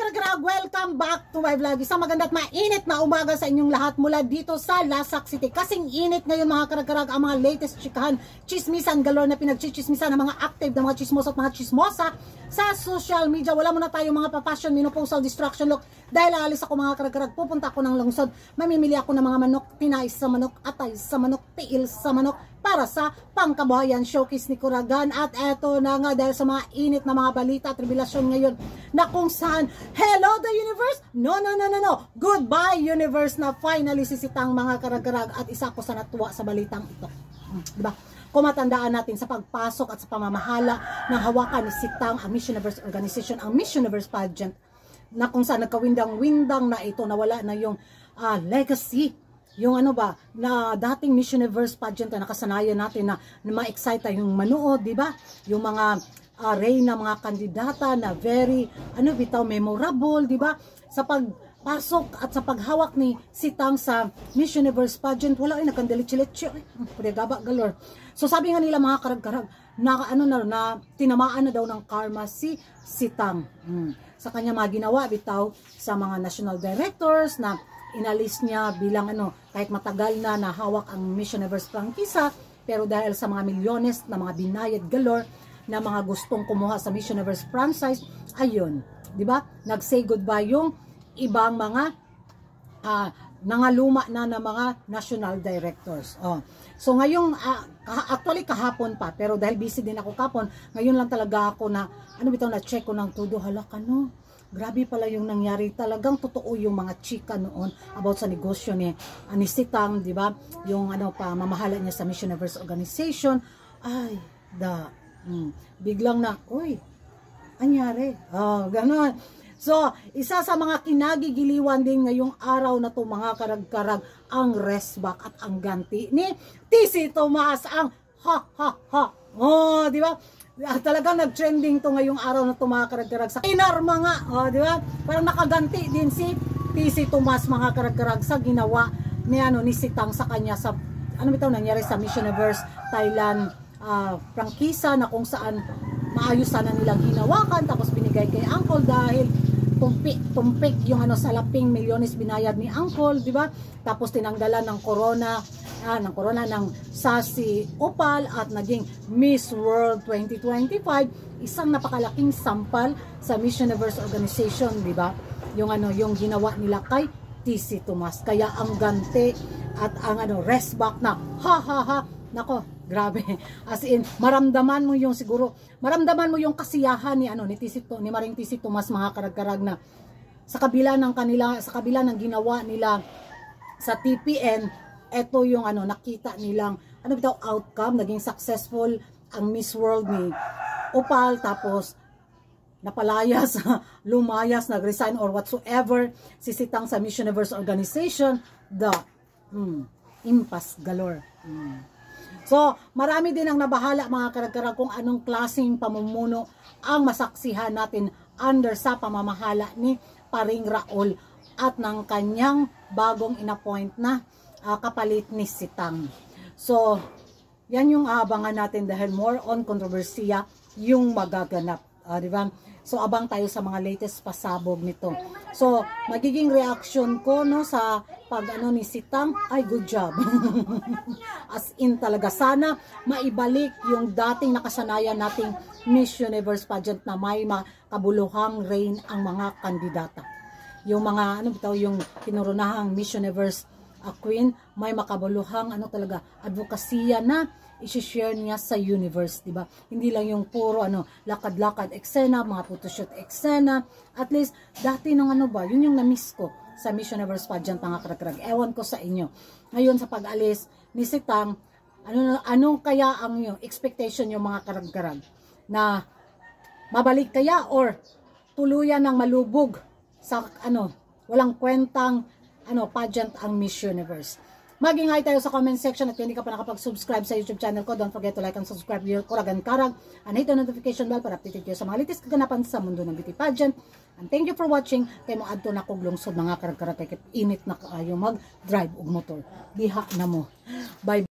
karag-karag, welcome back to my vlog. Isang maganda at mainit na umaga sa inyong lahat mula dito sa Lasak City. Kasing init ngayon mga karag-karag ang mga latest chikahan, chismisan galore na pinagchichismisan ng mga active na mga chismosa at mga chismosa sa social media. Wala muna tayo mga pa-fashion, menopausal, distraction look. Dahil aalis ako mga karag-karag, pupunta ako ng lungsod. Mamimili ako ng mga manok, pinais sa manok, atay sa manok, tiil sa manok, para sa pangkabuhayan showcase ni Kuragan. At eto na nga, dahil sa mga init na mga balita at revelasyon ngayon na kung saan, hello the universe, no, goodbye universe, na finally sisitang mga karag-karag. At isa ko sa natuwa sa balitang ito, diba? Kung matandaan natin sa pagpasok at sa pamamahala ng hawakan ni Sitang ang Miss Universe Organization, ang Miss Universe Pageant, na kung saan nagkawindang-windang na ito, nawala na yung legacy, yung ano ba, na dating Miss Universe Pageant na nakasanayan natin na ma-excite tayong manood, di ba? Yung mga reyna, mga kandidata na very, bitaw, memorable, di ba? Sa pagpasok at sa paghawak ni Sitang sa Miss Universe Pageant, wala ay nagkandalitsi-litsi, gaba galore. So sabi nga nila mga karag-karag, na tinamaan na daw ng karma si Sitang. Sa kanya mga ginawa, bitaw, sa mga national directors na inalis niya bilang kahit matagal na nahawak ang Miss Universe prangkisa, pero dahil sa mga milyones na mga binayad galore na mga gustong kumuha sa Miss Universe franchise, ayun, di ba? Nag-say goodbye yung ibang mga nangaluma na mga national directors. So ngayong actually kahapon pa, pero dahil busy din ako kahapon, ngayon lang talaga ako na na check ko ng todo, halak grabe pala yung nangyari. Talagang totoo yung mga chika noon about sa negosyo ni Sitang, di ba? Yung pamamahala niya sa Miss Universe Organization. Ay, biglang na, uy, anyari. Ganon. So, isa sa mga kinagigiliwan din ngayong araw na to mga karag-karag, ang restback at ang ganti ni TC Tomas, ang ha. Di ba? Talagang nag-trending to ngayong araw na to mga karag-karag sa inarma nga, di ba? Parang nakaganti din si TC Tomas mga karag-karag sa ginawa ni ni Sitang sa kanya sa nangyari sa Miss Universe Thailand prangkisa, na kung saan maayos sana nilang hinawakan tapos binigay kay Uncle dahil tumpik yung salaping milyones binayad ni Uncle, di ba? Tapos tinanggalan ng corona ng Sassy Opal at naging Miss World 2025, isang napakalaking sampal sa Miss Universe Organization, di ba? Yung ginawa nila kay TC Tomas. Kaya ang ganti at ang restback na ha. Nako, grabe. As in, maramdaman mo yung kasiyahan ni ni Maring TC Tomas mga karag-karag, na sa kabila ng ginawa nila sa TPN, eto yung nakita nilang outcome, naging successful ang Miss World ni Opal, tapos napalayas, lumayas, nag-resign or whatsoever si Sitang sa Miss Universe Organization, impas galore. So, marami din ang nabahala mga karag-karag kung anong klaseng pamumuno ang masaksihan natin under sa pamamahala ni Paring Raul at ng kanyang bagong inappoint na kapalit ni Sitang. So, yan yung aabangan natin dahil more on kontrobersiya yung magaganap. Di ba? So, abang tayo sa mga latest pasabog nito. So, magiging reaction ko sa pag ni Sitang, ay good job. As in talaga, sana maibalik yung dating nakasanayan nating Miss Universe Pageant na may makabuluhang reign ang mga kandidata. Yung mga, yung kinurunahang Miss Universe Queen, may makabuluhang talaga advokasya na i-share niya sa universe, di ba? Hindi lang yung puro lakad-lakad eksena, mga photoshoot eksena. At least dati nung yun yung na-miss ko sa Miss Universe Pageant mga karag-karag. Ewan ko sa inyo. Ngayon sa pag-alis ni Sitang, anong kaya ang expectation yung mga karag-karag? Na mabalik kaya or tuluyan ng malubog sa walang kwentang pageant ang Miss Universe? Mag-ingay tayo sa comment section at kung hindi ka pa nakapag-subscribe sa YouTube channel ko, don't forget to like and subscribe your Kuragan Karag and hit the notification bell para updated kayo sa mga latest kaganapan sa mundo ng beauty pageant. And thank you for watching. Kay mo adto na kog lungsod mga karag-karag kay init na kayo mag-drive og motor. Diha na mo. Bye.